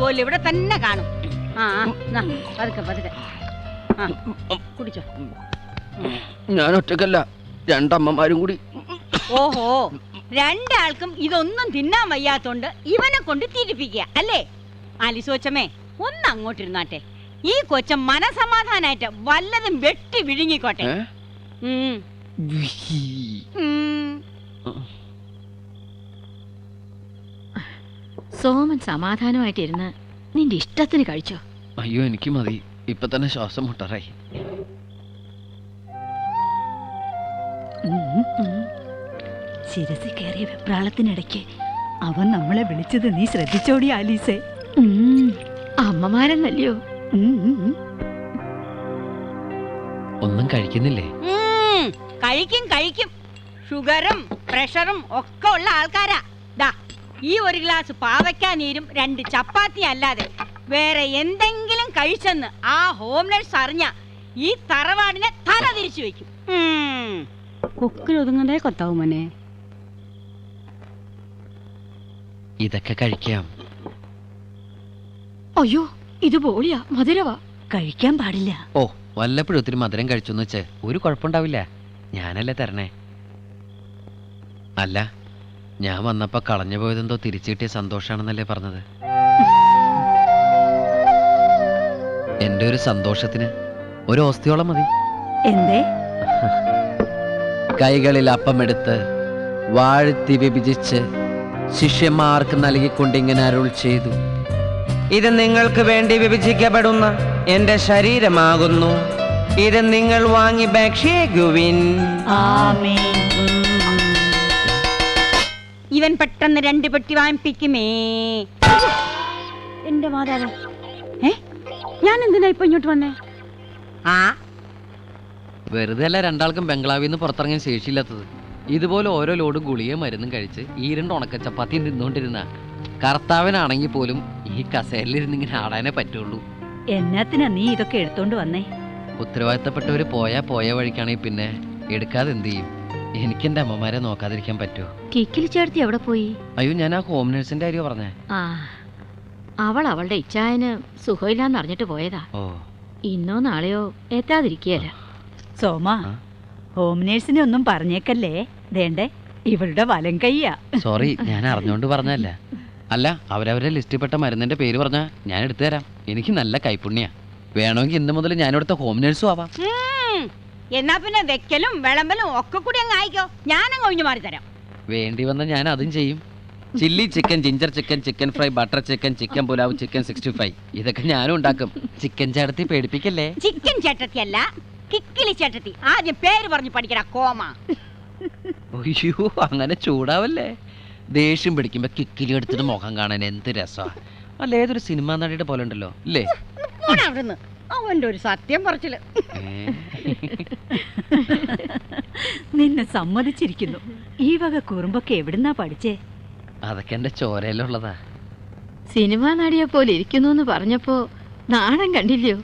പോലും ഇവിടെ തന്നെ കാണും. ആ പതുക്കെ പതുക്കെ കുടിച്ചോ. ഞാൻ ഒറ്റക്കല്ല, രണ്ടമ്മമാരും കൂടി. ഓഹോ, രണ്ടാൾക്കും ഇതൊന്നും തിന്നാൻ വയ്യാത്തോണ്ട് ഇവനെ കൊണ്ട് തിരിപ്പിക്കുക അല്ലേ? ആലിസോച്ചമ്മേ, ഒന്ന് അങ്ങോട്ടിരുന്നാട്ടെ. ഈ കൊച്ചൻ മനസമാധാനായിട്ട് വല്ലതും വെട്ടി വിഴുങ്ങിക്കോട്ടെ. സോമൻ സമാധാനമായിട്ടിരുന്ന് നിന്റെ ഇഷ്ടത്തിന് കഴിച്ചോ. അയ്യോ, എനിക്ക് മതി. ഇപ്പൊ തന്നെ ശ്വാസം മുട്ടറായി. ശിരസി കയറിയ വെപ്രാളത്തിനിടയ്ക്ക് അവൻ നമ്മളെ വിളിച്ചത് നീ ശ്രദ്ധിച്ചോടി ആലീസേ? അമ്മമാരെന്നല്ലയോ. ഒന്നും കഴിക്കുന്നില്ലേ? കഴിക്കും കഴിക്കും. ഷുഗറും പ്രഷറും ഒക്കെ ഉള്ള ആൾക്കാരാ. ദാ ഈ ഒരു ഗ്ലാസ് പാവയ്ക്കാ നീരും 2 ചപ്പാത്തി അല്ലാതെ വേറെ എന്തെങ്കിലും കഴിച്ചെന്ന് ആ ഹോം നഴ്സ് അറിഞ്ഞ ഈ തറവാടിനെ തല തിരിച്ചു വെക്കും. കൊക്കിലൊതുങ്ങണ്ടേ കൊത്താവും മോനെ. ഇതൊക്കെ കഴിക്കാം. അയ്യോ, ഇത് ബോളിയാ, മധുരവാ, കഴിക്കാൻ പാടില്ല. ഓ, വല്ലപ്പോഴും ഒത്തിരി മധുരം കഴിച്ചെന്ന് വെച്ച് ഒരു കുഴപ്പമുണ്ടാവില്ല. ഞാനല്ലേ തരണേ. അല്ല, ഞാൻ വന്നപ്പോ കളഞ്ഞു പോയതെന്തോ തിരിച്ചു കിട്ടിയ സന്തോഷാണെന്നല്ലേ പറഞ്ഞത്? എന്റെ ഒരു സന്തോഷത്തിന് ഒരു ഓസ്തിയോളം മതി. എന്തേ? കൈകളിൽ അപ്പമെടുത്ത് വാഴ്ത്തി വിഭജിച്ച് ശിഷ്യന്മാർക്ക് നൽകിക്കൊണ്ടിങ്ങനെ അരുൾ ചെയ്തു: ഇത് നിങ്ങൾക്ക് വേണ്ടി വിഭജിക്കപ്പെടുന്ന എന്റെ ശരീരമാകുന്നു. ഇത് നിങ്ങൾ വാങ്ങി ഭക്ഷിക്കുവിൻ. ആമേൻ. ഇവൻ പെട്ടെന്ന് 2 പെട്ടി വാങ്ങിപ്പിക്കുമേ. എന്റെ മാതാവ്, ഞാൻ എന്തിനാ ഇപ്പൊ ഇങ്ങോട്ട് വന്നേ? വെറുതെ അല്ല രണ്ടാൾക്കും ബംഗ്ലാവിൽ നിന്ന് പുറത്തിറങ്ങാൻ ശേഷിയില്ലാത്തത്. ഇതുപോലെ ഓരോ ലോഡ് ഗുളിയെ മരുന്നും കഴിച്ച് ഈ 2 ഉണക്ക ചപ്പാത്തിയും തിന്നുകൊണ്ടിരുന്ന കർത്താവിനാണെങ്കിൽ പോലും ഈ കസേരയിലിരുന്ന് ഇങ്ങനെ ആടാനേ പറ്റുള്ളൂ. എന്നാത്തിനാ നീ ഇതൊക്കെ എടുത്തോണ്ട് വന്നേ? ഉത്തരവാദിത്തപ്പെട്ടവര് പോയ വഴിക്കാണെങ്കിൽ പിന്നെ എടുക്കാതെ എന്ത് ചെയ്യും? എനിക്ക് എന്റെ അമ്മമാരെ നോക്കാതിരിക്കാൻ പറ്റുമോ? കിക്കിലി ചേർത്തി എവിടെ പോയി? അയ്യോ, ഞാൻ ആ ഹോം നഴ്സിന്റെ കാര്യം പറഞ്ഞേ. അവൾ അവളുടെ ഇച്ഛായന് സുഖമില്ലാന്ന് അറിഞ്ഞിട്ട് പോയതാ. ഓ, ഇന്നോ നാളെയോ എത്താതിരിക്കുകയല്ല. സോമ, ഹോം നേഴ്സിനെ ഒന്നും പറഞ്ഞേക്കല്ലേ. വേണ്ടേ, ഇവളുടെ വലം കയ്യാ. സോറി, ഞാൻ അറിഞ്ഞോണ്ട് പറഞ്ഞല്ല. അല്ല, അവരവരുടെ ലിസ്റ്റിൽപ്പെട്ട മരുന്നിന്റെ പേര് പറഞ്ഞാ ഞാൻ എടുത്തു തരാം. എനിക്ക് നല്ല കൈപ്പുണ്യ. വേണമെങ്കിൽ ഇന്ന് മുതൽ ഞാനിവിടുത്തെ ഹോം നേഴ്സും ആവാം. എന്നാ പിന്നെ വെക്കലും വിളമ്പലും ഒക്കെ കൂടി അങ്ങ് ആയിക്കോ. ഞാനങ്ങ് ഒഴിഞ്ഞു മാറി തരാം. വേണ്ടി വന്ന ഞാൻ അതും ചെയ്യും. Chilli chicken, ginger chicken, chicken fry, butter chicken, chicken pulao, chicken 65 ഇതൊക്കെ ഞാനും ഉണ്ടാക്കും. ചിക്കൻ ചേട്ടത്തി പേടിപ്പിക്കല്ലേ. ചിക്കൻ ചേട്ടത്തി അല്ല, കിക്കിലി ചേട്ടത്തി. ആദ്യം പേര് പറഞ്ഞു പഠിക്കടാ കോമ. അയ്യോ, അങ്ങനെ ചൂടാവല്ലേ. ദേഷ്യം പിടിക്കുമ്പോ കിക്കിലി എടുത്തിട്ട് മുഖം കാണാൻ എന്ത് രസാ. അല്ല, ഏതൊരു സിനിമാ നടിയുടെ പോലെ ഉണ്ടല്ലോ അല്ലേ? അവിടുന്ന് അവന്റെ ഒരു സത്യം പറച്ചില്. നിന്നെ സമ്മതിച്ചിരിക്കുന്നു. ഈ വക കുറുമ്പൊക്കെ എവിടുന്നാ പഠിച്ചേ? അതൊക്കെ എന്റെ ചോരയിലുള്ളതാ. സിനിമാ നടിയെ പോലെ ഇരിക്കുന്നു എന്ന് പറഞ്ഞപ്പോ നാണം കണ്ടില്ലയോ?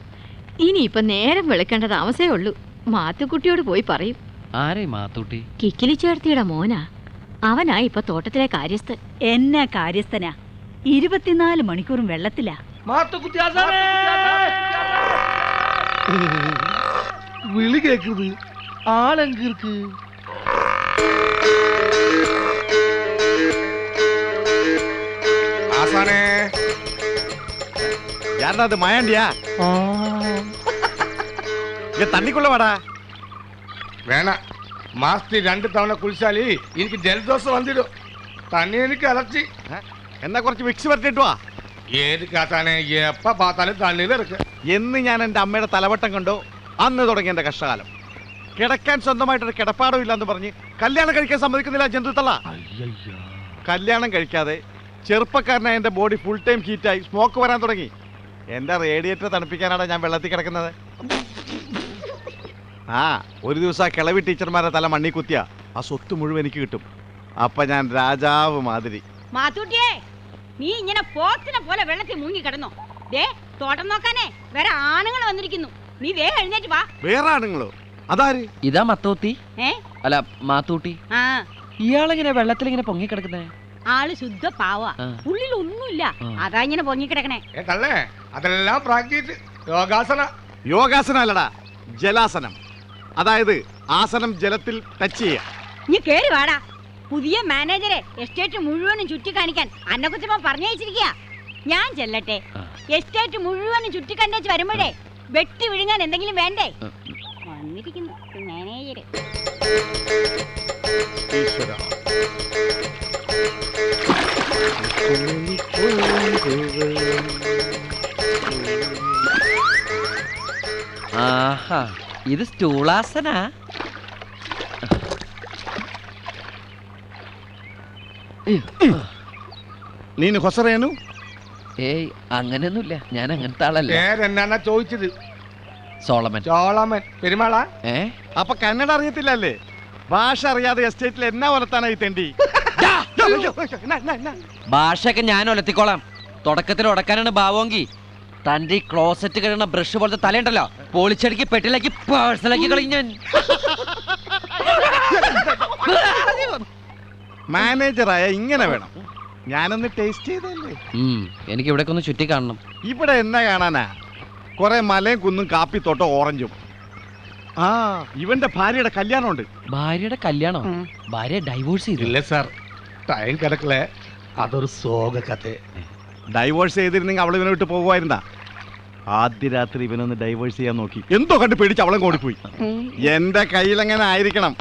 ഇനിയിപ്പൊ നേരം വെളുക്കേണ്ട താമസേ ഉള്ളൂ. മാത്തുക്കുട്ടിയോട് പോയി പറയും. ആരേ മാത്തൂട്ടി? കിക്കിലി ചേർത്തിയുടെ മോനാ. അവനാ ഇപ്പൊ തോട്ടത്തിലെ കാര്യസ്ഥൻ. എന്നാ കാര്യസ്ഥനാ? 24 മണിക്കൂറും വെള്ളത്തിലാ. വിളി കേക്കുന്നത് ആളെങ്കിർക്ക്. யாரா அது மாயாண்டியா? தண்ணிக்குள்ள வாடா. வேணாம், மாசத்துக்கு 2 தவணை குளிச்சாலி எனக்கு ஜலதோஷம் வந்துடும். தண்ணி எனக்கு அலர்ச்சி. എന്നാ കുറച്ച് വിക്സ് വരട്ടിട്ട് വാ. ഏത് കാത്താനെ എപ്പ പാത്താലും തണ്ണീര് ഇറക്കുക. എന്ന് ഞാൻ എൻ്റെ അമ്മയുടെ തലവട്ടം കണ്ടോ അന്ന് തുടങ്ങി എൻ്റെ കഷ്ടകാലം. കിടക്കാൻ സ്വന്തമായിട്ടൊരു കിടപ്പാടം ഇല്ലാന്ന് പറഞ്ഞ് കല്യാണം കഴിക്കാൻ സമ്മതിക്കുന്നില്ല ജന്തുത്തള്ള. കല്യാണം കഴിക്കാതെ ചെറുപ്പക്കാരനായ എൻ്റെ ബോഡി ഫുൾ ടൈം ഹീറ്റായി സ്മോക്ക് വരാൻ തുടങ്ങി. എൻ്റെ റേഡിയേറ്റർ തണുപ്പിക്കാനാണ് ഞാൻ വെള്ളത്തിൽ കിടക്കുന്നത്. ഒരു ദിവസം ആ കിളവി ടീച്ചർമാരെ തല മണ്ണി കുത്തിയ ആ സ്വത്ത് മുഴുവൻ എനിക്ക് കിട്ടും. അപ്പൊ ഞാൻ രാജാവ് മാതിരി. മാത്തൂട്ടിയേ, നീ ഇങ്ങനെ പോത്തിനെ പോലെ വെള്ളത്തിൽ മുങ്ങി കിടന്നോ? ദേ തോട്ടം നോക്കാനേ വേറെ ആണുങ്ങൾ വന്നിരിക്കുന്നു. നീ വേഗം എഴുന്നേറ്റ് വാ. വേറെ ആണുങ്ങളോ? അതാര്? ഇതാ മത്തോത്തി. അല്ല, മാത്തൂട്ടി. ഇയാളെങ്ങനെ വെള്ളത്തിൽ ഇങ്ങനെ പൊങ്ങിക്കിടക്കുന്നേ? ആള് ശുദ്ധ പാവ, ഉള്ളിൽ ഒന്നുമില്ല, അതാ ഇങ്ങനെ പൊങ്ങിക്കിടക്കണേ. തള്ളേ അതെല്ലാം പ്രാക്ടീസ്. യോഗാസന. യോഗാസനം അല്ലടാ, ജലാസനം. അതായത് ആസനം ജലത്തിൽ ടച്ച് ചെയ്യുക. നീ കേറി വാടാ. പുതിയ മാനേജരെ എസ്റ്റേറ്റ് മുഴുവനും ചുറ്റിക്കാണിക്കാൻ അന്നക്കുച്ചമ്മ പറഞ്ഞയച്ചിരിക്കുക. ഞാൻ ചെല്ലട്ടെ. എസ്റ്റേറ്റ് മുഴുവനും ചുറ്റിക്കണ്ടേച്ച് വരുമ്പോഴേ വെട്ടി വിഴുങ്ങാൻ എന്തെങ്കിലും വേണ്ടേ? വന്നിരിക്കുന്നു മാനേജര്. ആഹാ, ഇത് സ്റ്റൂളാസന. നീನು ಹೊಸರೇನು? ഏയ് അങ്ങനെയൊന്നുമില്ല, ഞാൻ അങ്ങനത്തെ ആളല്ല. പേരെന്നാ ചോദിച്ചത്? സോളമൻ. ചോളമൻ. പെരുമാളാ? അപ്പൊ കന്നഡ അറിയത്തില്ലല്ലേ? ഭാഷ അറിയാതെ എസ്റ്റേറ്റിൽ എന്നാ വളർത്താനായി തെണ്ടി? ഭാഷയൊക്കെ ഞാൻ ഒലത്തിക്കോളാം. തുടക്കത്തിൽ ഉടക്കാനാണ് ഭാവമെങ്കിൽ തന്റെ ഈ ക്ലോസറ്റ് കഴിയുന്ന ബ്രഷ് പോലത്തെ തലയുണ്ടല്ലോ, പൊളിച്ചടുക്കി പെട്ടിലാക്കി പേഴ്സലാക്കി കളയും ഞാൻ. മാനേജറായ ഇങ്ങനെ വേണം. ഞാനൊന്ന് ടേസ്റ്റ് ചെയ്തല്ലേ. എനിക്ക് ഇവിടെ ഒന്ന് ചുറ്റി കാണണം. ഇവിടെ എന്നാ കാണാനാ? കുറെ മലയും കുന്നും കാപ്പിത്തോട്ടോ ഓറഞ്ചും. ആ, ഇവന്റെ ഭാര്യയുടെ കല്യാണമുണ്ട്. ഭാര്യയുടെ കല്യാണം? ഭാര്യ ഡൈവോഴ്സ് ചെയ്തു? ഇല്ല സാർ, ടൈം കിടക്കലേ. അതൊരു സോക കഥ. ഡൈവോഴ്സ് ചെയ്തിരുന്നെങ്കിൽ അവൾ ഇവനെ വിട്ട് പോകുമായിരുന്നാ? ആദ്യ രാത്രി ഇവനൊന്ന് ഡൈവോഴ്സ് ചെയ്യാൻ നോക്കി, എന്തോ കണ്ട് പേടിച്ച് അവളെ ഓടിപ്പോയി. എന്റെ കയ്യിൽ എങ്ങനെ ആയിരിക്കണം?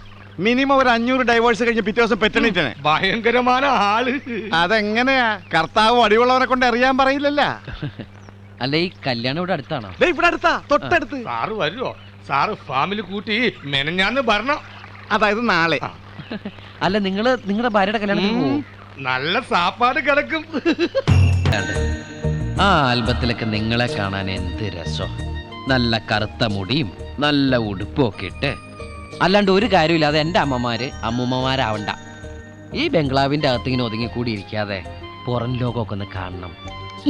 മിനിമം ഒരു 500 ഡൈവോഴ്സ് കഴിഞ്ഞ് പിറ്റേ ദിവസം പെറ്റണിട്ടനെ. ഭയങ്കരമായ ആള്. അതെങ്ങനെയാ? കർത്താവ് അടിവുള്ളവനെ കൊണ്ട് അറിയാൻ പറയില്ലല്ല. അല്ല, ഈ കല്യാണം ഇവിടെ അടുത്താണോ? ഇവിടെ അടുത്താ, തൊട്ടടുത്ത്. സാറ് വരുമോ? സാറ് ഫാമിലി കൂട്ടി മെനഞ്ഞാന്ന് ഭരണം. അതായത് നാളെ. അല്ല, നിങ്ങളുടെ ഭാര്യയുടെ കല്യാണത്തിന് പോവും? നല്ല സാപ്പാട് കിടക്കും. ആ ആൽബത്തിലൊക്കെ നിങ്ങളെ കാണാൻ എന്ത് രസം. നല്ല കറുത്ത മുടിയും നല്ല ഉടുപ്പും ഒക്കെ ഇട്ട്. അല്ലാണ്ട് ഒരു കാര്യമില്ലാതെ എൻ്റെ അമ്മൂമ്മമാരാവണ്ട. ഈ ബംഗ്ലാവിന്റെ അകത്തിങ്ങനെ ഒതുങ്ങി കൂടി ഇരിക്കാതെ പുറം ലോകമൊക്കെ ഒന്ന് കാണണം.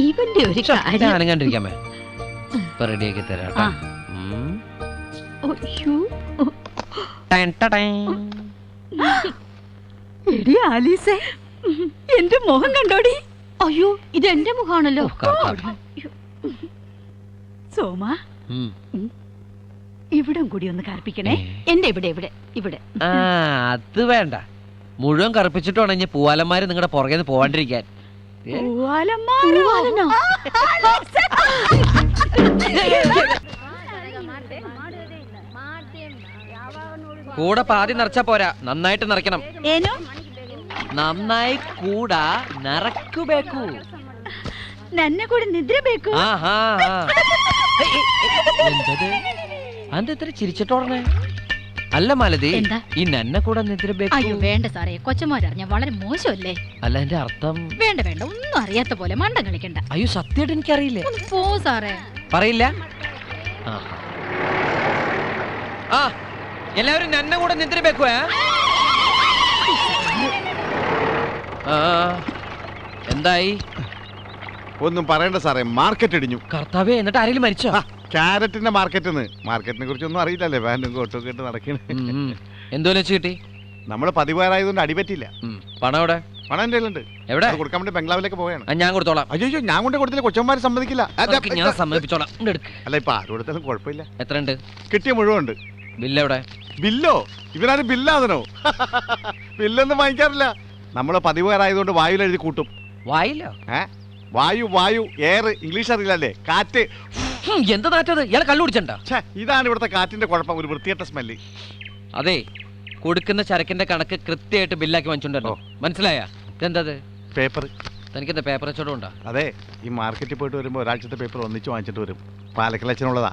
ഇവന്റെ ഒരു കാര്യം. ഞാനും കണ്ടിരിക്കാമേ. ഇപ്പൊ റെഡിയാക്കി തരാട്ടോ. എടി ആലീസേ, എന്റെ മുഖം കണ്ടോടി? അയ്യോ, ഇത് എന്റെ മുഖാണല്ലോ. സോമ, ഇവിടം കൂടി ഒന്ന് കറുപ്പിക്കണേ. എന്റെ ഇവിടെ ഇവിടെ. ആ, അത് വേണ്ട. മുഴുവൻ കറുപ്പിച്ചിട്ട് വേണം ഇനി പൂവാലന്മാര് നിങ്ങളുടെ പുറകെ പോവാണ്ടിരിക്കാൻ. പൂവാലനോ? കൂടെ പാതി നിറച്ചാ പോരാ, നന്നായിട്ട് നിറയ്ക്കണം. ಏನೋ നന്നായി കൂടാ നിറക്കുബേക്കു. ನನ್ನ ಕೂಡ ನಿದ್ರೆ ಬೇಕು. എന്തത്? അതെത്ര ചിരിച്ചിട്ടോടണേ? അല്ല മാലതി, എന്താ? ഈ നന്നെ കൂടെ നിദ്രബേക്കു. അയ്യോ വേണ്ട സാറേ, കൊച്ചന്മാരറിഞ്ഞ വളരെ മോശമല്ലേ. അല്ല, എന്റെ അർത്ഥം. വേണ്ട വേണ്ട, ഒന്നും അറിയാത്ത പോലെ മണ്ടം കളിക്കണ്ട. അയ്യോ സത്യമായിട്ട് എനിക്കറിയില്ലേ. ഒന്ന് പോ സാറേ. പറയില്ല. ആ, എല്ലാവരും നന്നെ കൂടെ നിദ്രബേക്കുവേ. എന്തായി? ഒന്നും പറയണ്ട സാറേ, മാർക്കറ്റ് ഇടിഞ്ഞു. കർത്താവേ, എന്നിട്ട് ആരെങ്കിലും മരിച്ചോ? ക്യാരറ്റിന്റെ മാർക്കറ്റിനെ കുറിച്ചൊന്നും അറിയില്ലല്ലേ. പാന്റും കോട്ടും കേട്ട് നടക്കണേ. എന്തോലും വെച്ച് കിട്ടി? നമ്മള് പതിവാറായതുകൊണ്ട് അടിപറ്റില്ല. പണം എവിടെ? പണം എന്റെ ഉണ്ട്. എവിടെ? കൊടുക്കാൻ വേണ്ടി ബംഗ്ലാവിലേക്ക് പോവുകയാണ്. ഞാൻ കൊടുത്തോളാം. അയ്യോ, ഞാൻ കൊണ്ട് കൊടുത്തില്ല, കൊച്ചന്മാര് സമ്മതിക്കില്ല. ഞാൻ സമ്മതിപ്പിച്ചോളാം. അല്ല, ഇപ്പൊ ആര് കൊടുത്താലും കുഴപ്പമില്ല. എത്ര ഉണ്ട്? കിട്ടിയ മുഴുവൻ ഉണ്ട്. ബില്ല് എവിടെ? ബില്ലോ? ഇവരാരും ബില്ലാതനോ? ബില്ലൊന്നും വാങ്ങിക്കാറില്ല. നമ്മള് പതിവുകാരായതുകൊണ്ട് വായുവിൽ എഴുതി കൂട്ടും. വായില്ലോ? വായു എയർ. ഇംഗ്ലീഷ് അറിയില്ലല്ലേ? കാറ്റ്. എന്താ നാറ്റത്? ഇയാളെ കള്ളു കുടിച്ചണ്ട? ഇതാണ് ഇവിടുത്തെ കാറ്റിന്റെ കുഴപ്പം, ഒരു വൃത്തികെട്ട സ്മെല്ല്. അതെ, കൊടുക്കുന്ന ചരക്കിന്റെ കണക്ക് കൃത്യമായിട്ട് ബില്ലാക്കി വാങ്ങിച്ചോണ്ടല്ലോ. മനസ്സിലായ? ഇതെന്തത്? പേപ്പർ. തനിക്കെന്താ പേപ്പർ അച്ചോടും ഉണ്ടോ? അതെ, ഈ മാർക്കറ്റിൽ പോയിട്ട് വരുമ്പോൾ ഒരാഴ്ചത്തെ പേപ്പർ ഒന്നിച്ച് വാങ്ങിച്ചിട്ട് വരും. പാലക്കലച്ചനുള്ളതാ.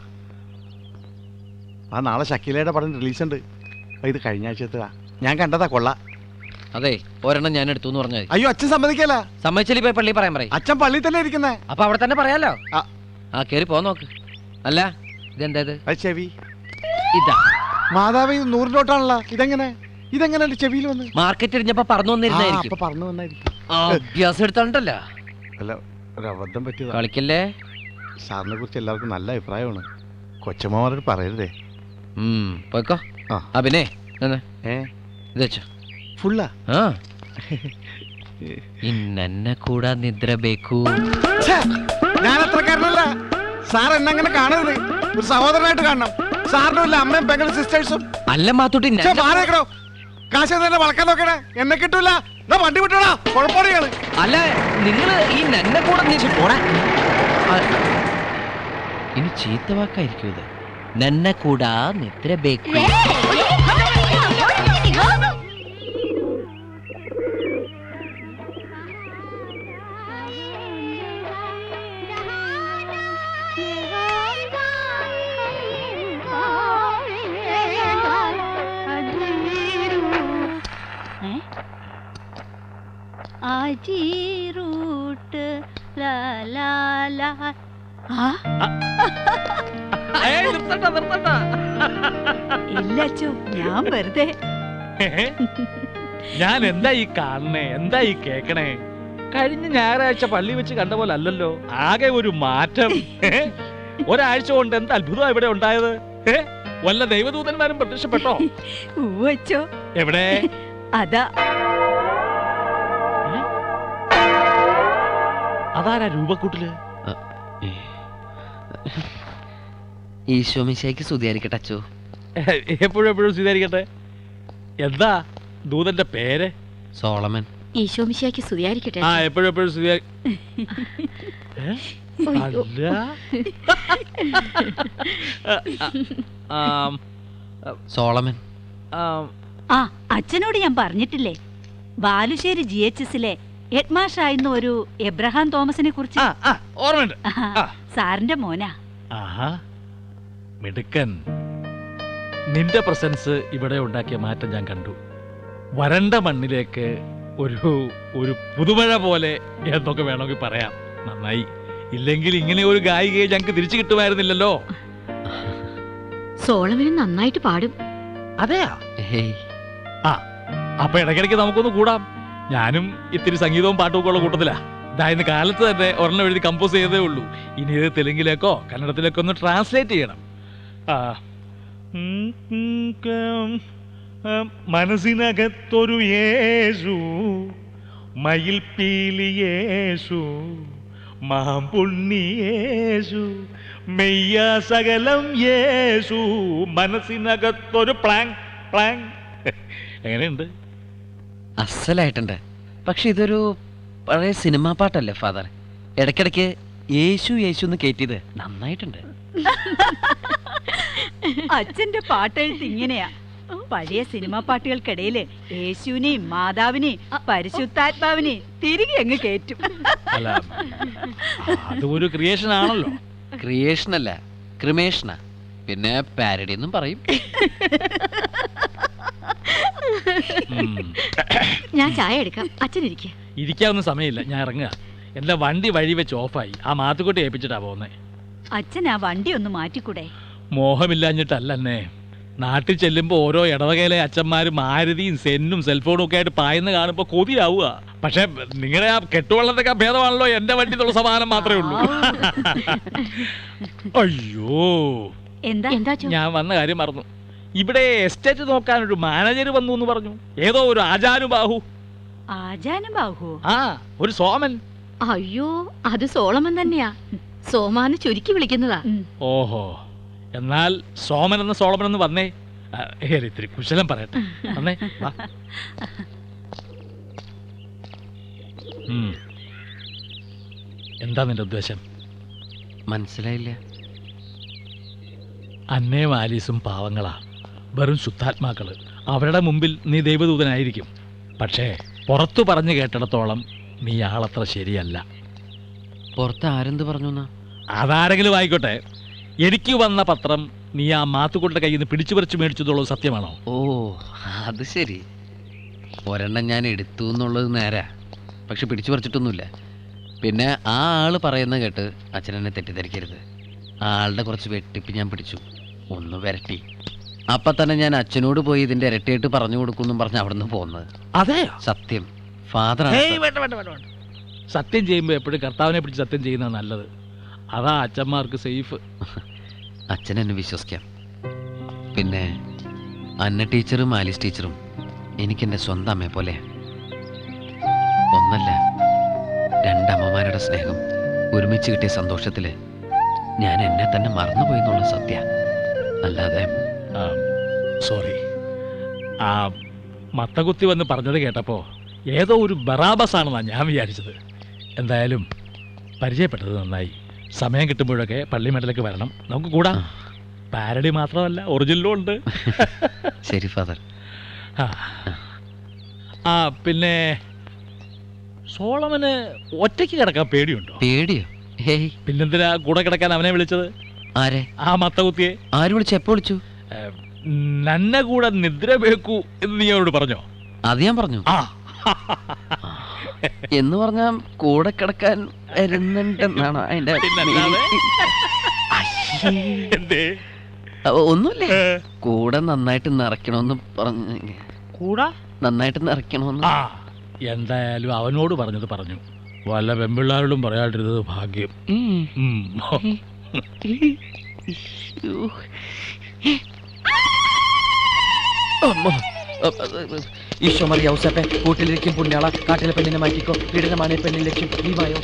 ആ, നാളെ ഷക്കീലയുടെ പടം റിലീസ് ഉണ്ട്. ഇത് കഴിഞ്ഞ ആഴ്ചത്താ. ഞാൻ കണ്ടതാ, കൊള്ള. അതെ, ഒരെണ്ണം ഞാൻ എടുത്തു എന്ന് പറഞ്ഞാൽ. അയ്യോ, അച്ഛൻ സമ്മതിക്കല. സമ്മതിച്ചാൽ ഇപ്പൊ പള്ളി പറയാൻ പറയും. അച്ഛൻ പള്ളി തന്നെ ഇരിക്കുന്നേ. അപ്പൊ അവിടെ തന്നെ പറയാലോ. ആ, കേറി പോ നോക്ക്. അല്ല, ഇതെന്താ? ചെവി. ഇതാ മാതാവ്, ഇത് 100 നോട്ടാണല്ലോ. ഇതെങ്ങനെ ചെവിയിൽ വന്ന്? മാർക്കറ്റ് ഇടിഞ്ഞപ്പോ പറന്നു വന്നിരുന്നായിരിക്കും. പറഞ്ഞു വന്നായിരിക്കും. അഭ്യാസം എടുത്തോണ്ടല്ലോ. അല്ല, ഒരു അബദ്ധം പറ്റിയതാ. കളിക്കല്ലേ. സാറിനെ കുറിച്ച് എല്ലാവർക്കും നല്ല അഭിപ്രായമാണ്. കൊച്ചമ്മമാരോട് പറയരുതേ. പോയിക്കോ. പിന്നെ ഇത് വെച്ചോ. ഫുള്ളാ? ഇന്നെ കൂടാ നിദ്ര ബേക്കൂ. ഛേ, ഞാൻ അത്രക്കാരനല്ല. സാർ എന്നെ അങ്ങനെ കാണരുത്. ഒരു സഹോദരനായിട്ട് കാണണം. സാറിനും ഇല്ല അമ്മയും പെങ്ങളും സിസ്റ്റേഴ്സും. അല്ല മാത്തൂട്ടി, മാറിയേക്കണോ? കാശ് തന്നെ വളക്കാൻ നോക്കണേ. എന്നെ കിട്ടൂല. എന്നാ വണ്ടി വിട്ടോടാ. കുഴപ്പമാണ്. അല്ല നിങ്ങള് ഈ നന്നെ കൂടെ പോടാ. ഇനി ചീത്ത വാക്കായിരിക്കും ഇത്. നന്നെ കൂടാ നിദ്ര ബേക്കൂ. ഇല്ല അച്ചു, ഞാൻ വെറുതെ. ഞാൻ എന്താ ഈ കാണണേ, എന്താ ഈ കേക്കണേ? കഴിഞ്ഞ ഞായറാഴ്ച പള്ളി വെച്ച് കണ്ട പോലെ അല്ലല്ലോ. ആകെ ഒരു മാറ്റം. ഒരാഴ്ച കൊണ്ട് എന്ത് അത്ഭുതം ഇവിടെ ഉണ്ടായത്. വല്ല ദൈവദൂതന്മാരും പ്രത്യക്ഷപ്പെട്ടോ? അച്ചോ. എവിടെ? അതാ അതാരാ രൂപക്കൂട്ടില്? ഈശോമിശിഹായ്ക്ക് സ്തുതിയായിരിക്കട്ടെ അച്ചോ. എപ്പോഴും സ്വീകരിക്കട്ടെ. എന്താ ദൂതന്റെ പേര്? സോളമൻ. ഈശോമിശിഹായ്ക്ക് സ്തുതിയായിരിക്കട്ടെ. ആ, എപ്പോഴും സോളമൻ. ആ, അച്ഛനോട് ഞാൻ പറഞ്ഞിട്ടില്ലേ, ബാലുശ്ശേരി GHSലെ ഹെഡ്മാഷായിരുന്ന ഒരു എബ്രഹാം തോമസിനെ കുറിച്ച്. ഓർമ്മയുണ്ട്. സാറിന്റെ മോനാ. ആഹാ, മിടുക്കൻ. നിന്റെ പ്രസൻസ് ഇവിടെ ഉണ്ടാക്കിയ മാറ്റം ഞാൻ കണ്ടു. വരണ്ട മണ്ണിലേക്ക് ഒരു പുതുമഴ പോലെ എന്നൊക്കെ വേണമെങ്കിൽ പറയാം. നന്നായി. ഇല്ലെങ്കിൽ ഇങ്ങനെ ഒരു ഗായികയെ ഞങ്ങൾക്ക് തിരിച്ചു കിട്ടുമായിരുന്നില്ലല്ലോ. സോളമന് നന്നായിട്ട് പാടും. അതെയാ? ആ, അപ്പൊ ഇടയ്ക്കിടയ്ക്ക് നമുക്കൊന്ന് കൂടാം. ഞാനും ഇത്തിരി സംഗീതവും പാട്ടും ഒക്കെ ഉള്ള കൂട്ടത്തിലാ. ഇന്ന് കാലത്ത് തന്നെ ഒരെണ്ണം എഴുതി കമ്പോസ് ചെയ്തേ ഉള്ളൂ. ഇനി ഇത് തെലുങ്കിലേക്കോ കന്നഡത്തിലേക്കോ ഒന്ന് ട്രാൻസ്ലേറ്റ് ചെയ്യണം. മനസ്സിനകത്തൊരു യേശു, മയിൽ പീലിയേശു, മാമ്പുണ്ണിയേശു, മെയ്യ സകലം യേശു, മനസ്സിനകത്തൊരു പ്ലാങ് പ്ലാങ്. എങ്ങനെയുണ്ട്? അസലായിട്ടുണ്ട്. പക്ഷെ ഇതൊരു പഴയ സിനിമാ പാട്ടല്ലേ ഫാദർ? ഇടയ്ക്കിടയ്ക്ക് യേശു യേശു എന്ന് കേറ്റിയത് നന്നായിട്ടുണ്ട്. അച്ഛന്റെ പാട്ടെഴുത്ത് ഇങ്ങനെയാ. പഴയ സിനിമാ പാട്ടുകൾക്കിടയില് യേശുവിനെയും മാതാവിനെയും പരിശുദ്ധാത്മാവിനെയും തിരികെ അങ്ങ് കേറ്റും. അല്ല, അത് ഒരു ക്രിയേഷൻ ആണല്ലോ. ക്രിയേഷൻ അല്ല, ക്രിമേഷനാ. പിന്നെ പാരഡി എന്നും പറയും. ഞാൻ ചായ എടുക്കാം, അച്ഛനിരിക്കുക. ഇരിക്കാവുന്ന സമയമില്ല, ഞാൻ ഇറങ്ങുക. എന്റെ വണ്ടി വഴി വെച്ച് ഓഫായി. ആ മാത്തുക്കുട്ടി ഏൽപ്പിച്ചിട്ടാ പോകുന്നേ. അച്ഛൻ ആ വണ്ടി ഒന്ന് മാറ്റിക്കൂടെ? മോഹമില്ലാഞ്ഞിട്ടല്ലേ. നാട്ടിൽ ചെല്ലുമ്പോൾ ഓരോ ഇടവകയിലെ അച്ഛന്മാര് മാരുതിയും സെന്നും സെൽഫോണും ഒക്കെ ആയിട്ട് പായുന്ന കാണുമ്പോൾ കൊതിയാവുക. പക്ഷെ നിങ്ങളുടെ ആ കെട്ടുവള്ളത്തൊക്കെ ഭേദമാണല്ലോ എന്റെ വണ്ടി എന്നുള്ള സമാധാനം മാത്രമേ ഉള്ളൂ. അയ്യോ, എന്താ ഞാൻ വന്ന കാര്യം മറന്നു. ഇവിടെ എസ്റ്റേറ്റ് നോക്കാൻ ഒരു മാനേജർ വന്നു എന്ന് പറഞ്ഞു. ഏതോ ഒരു ആജാനുബാഹു. ആജാനുബാഹു? ആ, ഒരു സോമൻ. അയ്യോ, അത് സോളമൻ തന്നെയാ. സോമാന്ന് ചുരുക്കി വിളിക്കുന്നതാ. ഓഹോ, എന്നാൽ സോമൻ എന്ന സോളമൻ എന്ന് വന്നേ. ഇത്തിരി കുശലം പറയട്ടെ. വന്നേ, വാ. എന്താ നിന്റെ ഉദ്ദേശം? മനസ്സിലായില്ല. അന്നയും ആലീസും പാവങ്ങളാ, വെറും ശുദ്ധാത്മാക്കള്. അവരുടെ മുമ്പിൽ നീ ദൈവദൂതനായിരിക്കും. പക്ഷേ പുറത്തു പറഞ്ഞു കേട്ടിടത്തോളം നീ ആളത്ര ശരിയല്ല. പുറത്ത് ആരെന്ത് പറഞ്ഞു? അതാരെങ്കിലും ആയിക്കോട്ടെ. എനിക്ക് വന്ന പത്രം നീ ആ മാത്തുക്കുട്ടിയുടെ കയ്യിൽ നിന്ന് പിടിച്ചു പറിച്ചു മേടിച്ചതുള്ളത് സത്യമാണോ? ഓ, അത് ശരി. ഒരെണ്ണം ഞാൻ എടുത്തു എന്നുള്ളത് നേരാ. പക്ഷെ പിടിച്ചു പറിച്ചിട്ടൊന്നുമില്ല. പിന്നെ ആ ആള് പറയുന്ന കേട്ട് അച്ഛനെന്നെ തെറ്റിദ്ധരിക്കരുത്. ആളുടെ കുറച്ച് വെട്ടിപ്പ് ഞാൻ പിടിച്ചു, ഒന്ന് വരട്ടി. അപ്പൊ തന്നെ ഞാൻ അച്ഛനോട് പോയി ഇതിന്റെ ഇരട്ടിയായിട്ട് പറഞ്ഞു കൊടുക്കുമെന്നും പറഞ്ഞ് അവിടെ നിന്ന് പോകുന്നത്. അതെ, സത്യം. ഫാദർ സത്യം ചെയ്യുമ്പോൾ എപ്പോഴും കർത്താവിനെ പിടിച്ച് സത്യം ചെയ്യുന്നത് നല്ലത്. അതാ അച്ഛന്മാർക്ക് സേഫ്. അച്ഛൻ എന്നെ വിശ്വസിക്കാം. പിന്നെ അന്ന ടീച്ചറും ആലീസ് ടീച്ചറും എനിക്കെൻ്റെ സ്വന്തം അമ്മയെ പോലെ. ഒന്നല്ല, രണ്ടമ്മമാരുടെ സ്നേഹം ഒരുമിച്ച് കിട്ടിയ സന്തോഷത്തില് ഞാൻ എന്നെ തന്നെ മറന്നുപോയി എന്നുള്ള സത്യ. അല്ലാതെ സോറി. ആ മത്തകുത്തി വന്ന് പറഞ്ഞത് കേട്ടപ്പോൾ ഏതോ ഒരു ബറാബസ് ആണെന്നാണ് ഞാൻ വിചാരിച്ചത്. എന്തായാലും പരിചയപ്പെട്ടത് നന്നായി. സമയം കിട്ടുമ്പോഴൊക്കെ പള്ളിമേട്ടിലേക്ക് വരണം, നമുക്ക് കൂടാം. പാരഡി മാത്രമല്ല, ഒറിജിനലും ഉണ്ട്. ശരി ഫാദർ. ആ പിന്നെ സോളമന് ഒറ്റയ്ക്ക് കിടക്കാൻ പേടിയുണ്ടോ? പേടിയോ? ഹേയ്, പിന്നെന്തിനാ കൂടെ കിടക്കാൻ അവനെ വിളിച്ചത്? ആരെ? ആ മത്തകുത്തിയെ. ആര് വിളിച്ചു? എപ്പോ വിളിച്ചു? നന്നെ കൂടെ നിദ്ര വേക്കൂ എന്ന് നീ അവരോട് പറഞ്ഞോ? അത് ഞാൻ പറഞ്ഞു. ആ എന്ന് പറഞ്ഞാ കൂടെ കിടക്കാൻ വരുന്നുണ്ടെന്നാണോ അതിന്റെ? എന്തേ? ഒന്നുമില്ലേ, കൂടെ നന്നായിട്ട് നിറയ്ക്കണമെന്ന് പറഞ്ഞു. കൂടാ നന്നായിട്ട് നിറയ്ക്കണമെന്ന്. ആ എന്തായാലും അവനോട് പറഞ്ഞത് പറഞ്ഞു. വല്ല പെമ്പിള്ളാരോടും പറയാണ്ടിരുന്നത് ഭാഗ്യം. ഈശോ മറിയ ഔസേപ്പെ, കൂട്ടിലിരിക്കും പുണ്യാള, കാട്ടിലെ പെണ്ണിനെ മാറ്റിക്കോ, പീഡനമാണ് പെണ്ണിൻ ലക്ഷ്യം. നീ വായോ,